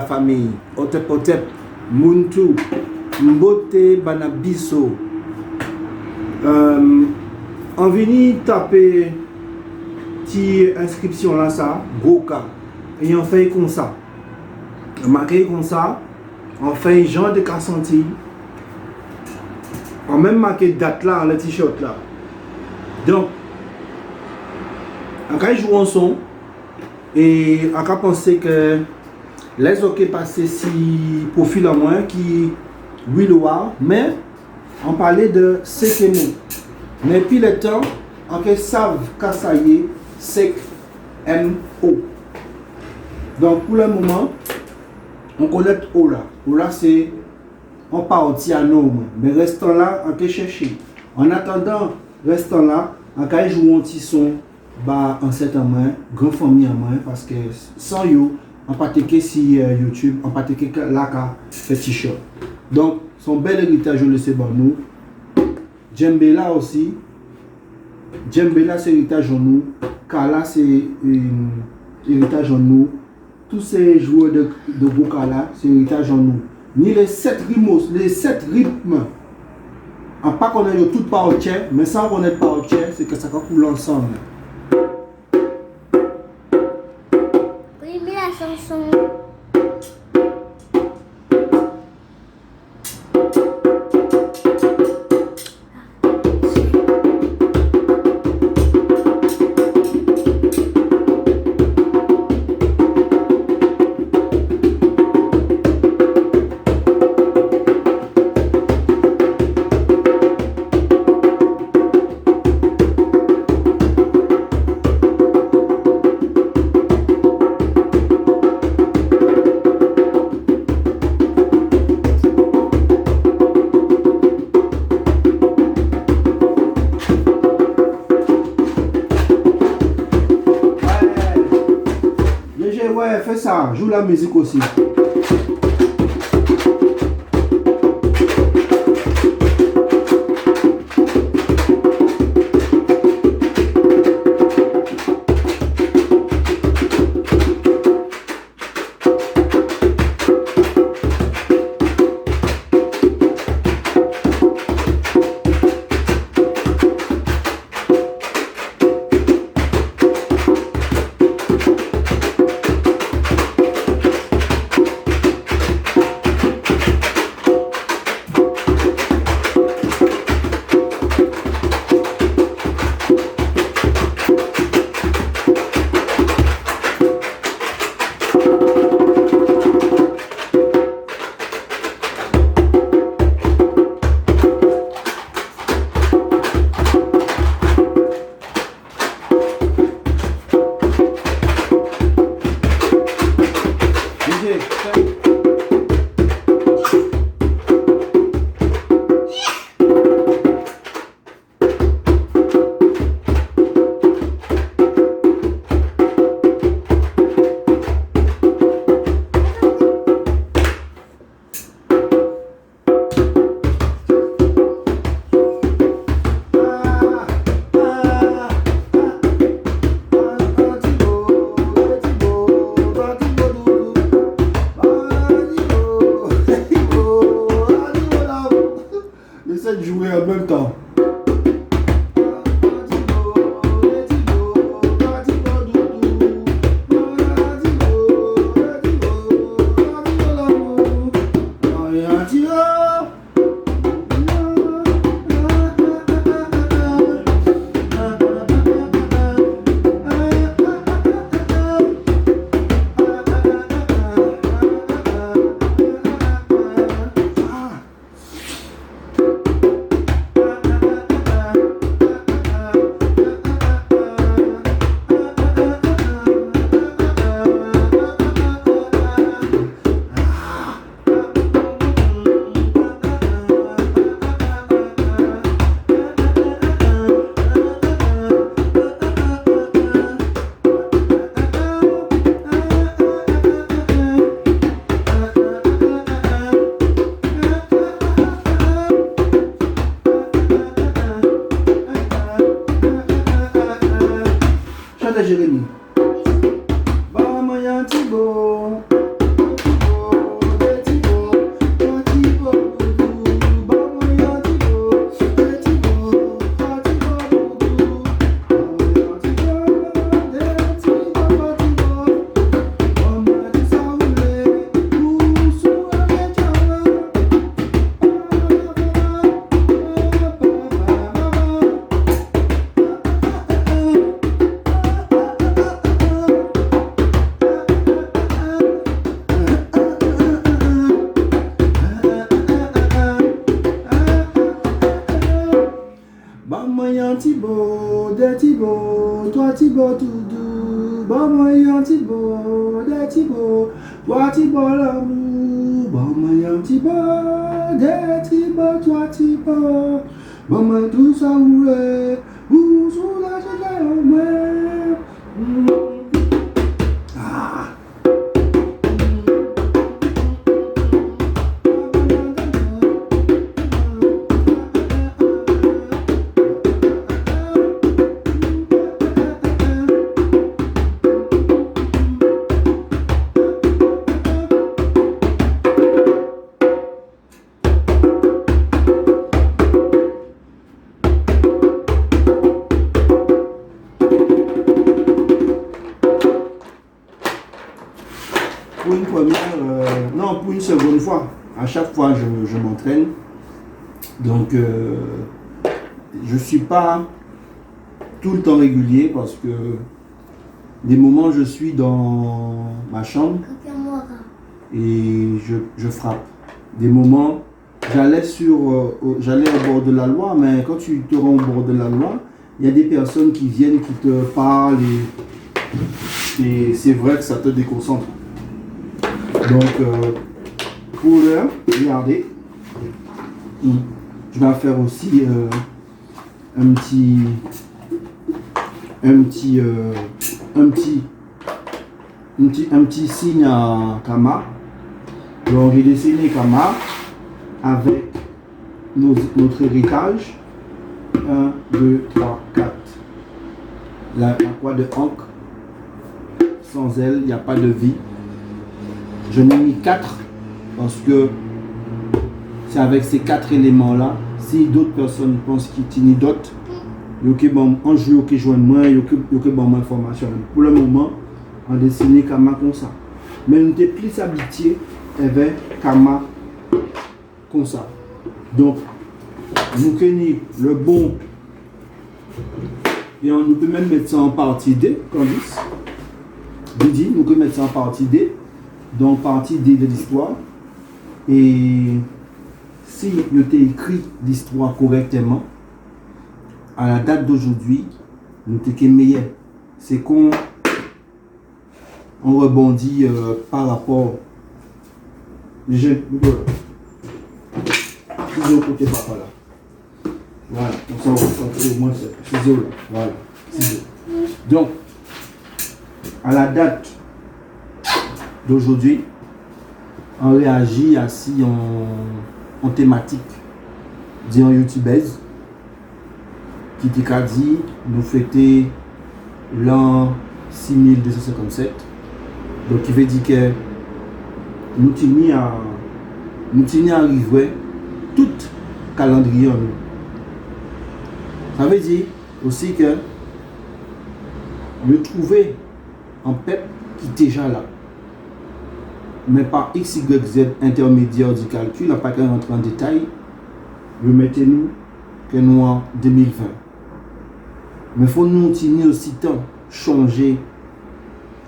famille. Otep Otep, Muntu, Mbote Banabiso. On vient taper petite inscription là, ça, Broca. Et on fait comme ça. On marque comme ça. On fait un genre de cassenti. On même marqué date là, dans le t-shirt là. Donc, on a joué en son. Et on a pensé que les OK passaient si profil en moins qui oui le voir, mais on parlait de Sekemo. Mais puis le temps, on savent qu'à ça y est, Sek M-O. Donc pour le moment, on connaît Ola. Ola c'est on partit à nous, mais restons là, on peut chercher. En attendant, restons là, on peut jouer un petit son. Bah, en cette main, grand famille en main, parce que sans yo, on pratique si YouTube, on pratique là fait t-shirt. Donc, son bel héritage, je le sais bon nous. Djembela aussi. Djembela c'est héritage en nous. Kala c'est héritage en nous. Tous ces joueurs de Bokala c'est héritage en nous. Ni les 7 rimos, les 7 rythmes. On pas connaître tout par au tiers, mais sans connaître par au tiers, c'est que ça coule ensemble. Chanson. Ouais, fais ça, joue la musique aussi. Jouer en même temps. Jérémy. Bah, toi Thibaut tout doux, bon moyen Thibaut, des Thibaut, toi Thibaut l'amour, bon moyen Thibaut, des Thibaut, toi Thibaut, bon moyen tout ça roule, ou sous la chaîne en main. Ah. Pour une première, non, pour une seconde fois. À chaque fois, je m'entraîne. Donc, je ne suis pas tout le temps régulier parce que des moments, je suis dans ma chambre et je frappe. Des moments, j'allais au bord de la loi, mais quand tu te rends au bord de la loi, il y a des personnes qui viennent, qui te parlent et c'est vrai que ça te déconcentre. Donc, pour l'heure, regardez, je vais faire aussi un petit signe à Kama. Donc, j'ai dessiné Kama avec notre héritage. 1, 2, 3, 4. La croix de Ankh. Sans elle, il n'y a pas de vie. Je n'ai mis 4 parce que c'est avec ces 4 éléments-là. Si d'autres personnes pensent qu'ils n'y d'autres, on joue, ok, joindre-moi, ok, bon, information. Pour le moment, on dessine Kama comme ça. Mais nous sommes plus habitués avec Kama comme ça. Donc, nous connaissons le bon. Et on peut même mettre ça en partie D, comme dit. Nous pouvons mettre ça en partie D. Donc, partie D de l'histoire. Et si nous avons écrit l'histoire correctement, à la date d'aujourd'hui, nous sommes meilleurs. C'est qu'on rebondit par rapport. Ciseaux côté papa là. Voilà, on s'en va au moins ça. Ciseaux là. Voilà, ciseaux. Donc, à la date d'aujourd'hui, on réagit ainsi en thématique, dit en youtubeuse, qui t'a dit nous fêter l'an 6257. Donc, il veut dire que nous tenons à arriver tout calendrier en nous. Ça veut dire aussi que nous trouver un peuple qui est déjà là. Mais par X, Y, Z intermédiaire du calcul, on n'a pas qu'à rentrer en détail, remettez-nous que nous en 2020. Mais il faut nous tenir aussi temps, changer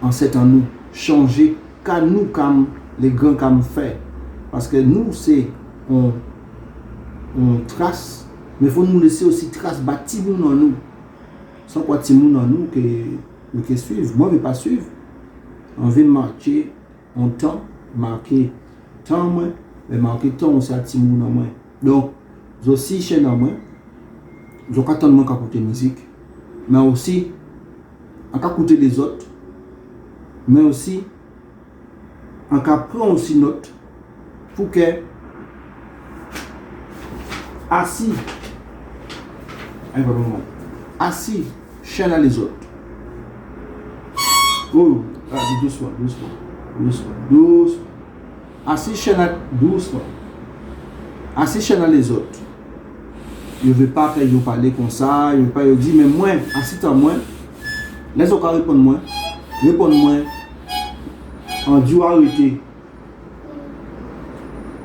en cet en nous, changer qu'à nous comme les grands comme fait. Parce que nous, c'est on trace, mais il faut nous laisser aussi trace, bâtir en nous. Sans quoi Timoun en nous que suivre. Moi, je ne vais pas suivre. On veut marcher en temps, marquer temps moins, mais marquer temps aussi à Timoun en moins. Donc, j'ai aussi chaîne en moins. Je ne attendre qu'à écouter musique, mais aussi à écouter les autres, mais aussi en qu'à prendre aussi note pour que assis, assis, chaîne à les autres. Oh, doucement. Assis, chaîne à doucement. Assis, chaîne à les autres. Je ne veux pas que vous parlez comme ça, je ne veux pas dire, mais moi, assis à moi, les autres répondent moi, en Dieu arrêté.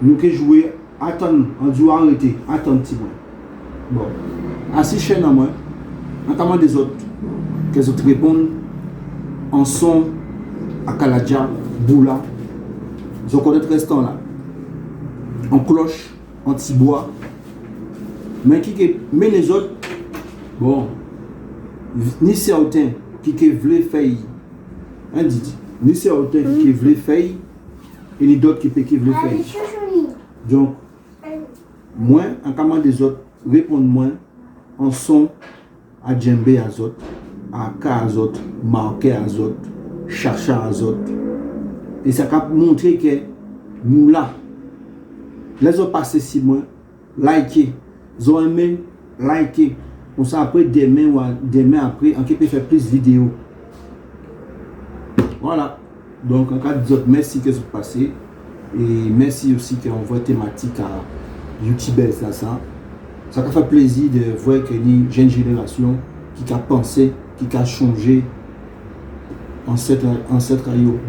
Nous qui jouer, attendre, en Dieu arrêté, attendre petit moi. Bon, assis chaîne à moi, notamment des autres, que les autres répondent en son à Kaladja, Boula, je connais le restant là, en cloche, en tibois, mais les autres, bon, ni certains qui veulent faire. Hein, dit. Ni certains qui veulent faire, et ni d'autres qui veulent faire. Donc, moi, en commande des autres, répondre moi en son à djembé à autres, à K à autres, marqué à autres, chercher à autres. Et ça va montrer que nous là, les autres passé 6 mois, liker, ils ont aimé, liker. On s'en après demain après, on peut faire plus de vidéos. Voilà. Donc, en cas de autres, merci que vous passez. Et merci aussi qu'on voit thématique à YouTubers là ça. Ça fait plaisir de voir que les jeunes générations qui a pensé, qui a changé ancêtre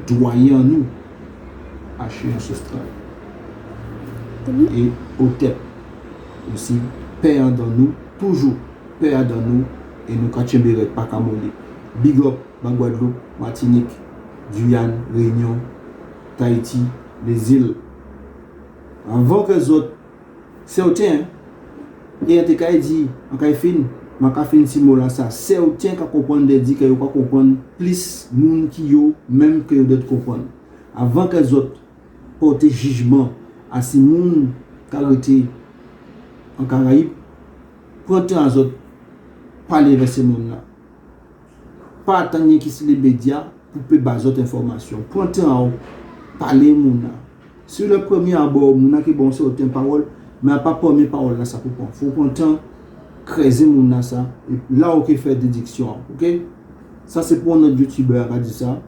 doyen en nous, haché ancestral. Et au tête aussi, père dans nous, toujours père dans nous, et nous ne pas qu'à mourir. Big up, Guadeloupe, Martinique, Guyane, Réunion, Tahiti, les îles. Avant que les autres, c'est au tien. Et en tout cas, il dit, en cas de fin, si mot là, ça, c'est au tien qu'à comprendre des dit que vous comprendre plus monde qui yo, même que vous devez comprendre. Avant que les autres portent jugement à ces monde qui ont été en Caraïbes, prenez temps à autres parler avec ces monde là. Pas attendre qui sont les médias pour peut baser d'autres informations. Prenez temps à parler monde là. Sur le premier abord, mon qui bon c'est autant parole, mais pas première parole là ça pour prendre. Faut prendre temps creuser mon là ça et là on peut faire déduction, OK? Ça c'est pour notre youtubeur qui a dit ça.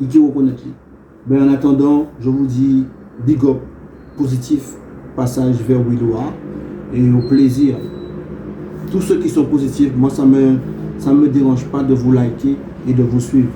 Il qui reconnaît lui. Ben en attendant, je vous dis big up positif passage vers Willowa et au plaisir. Tous ceux qui sont positifs, moi ça me dérange pas de vous liker et de vous suivre.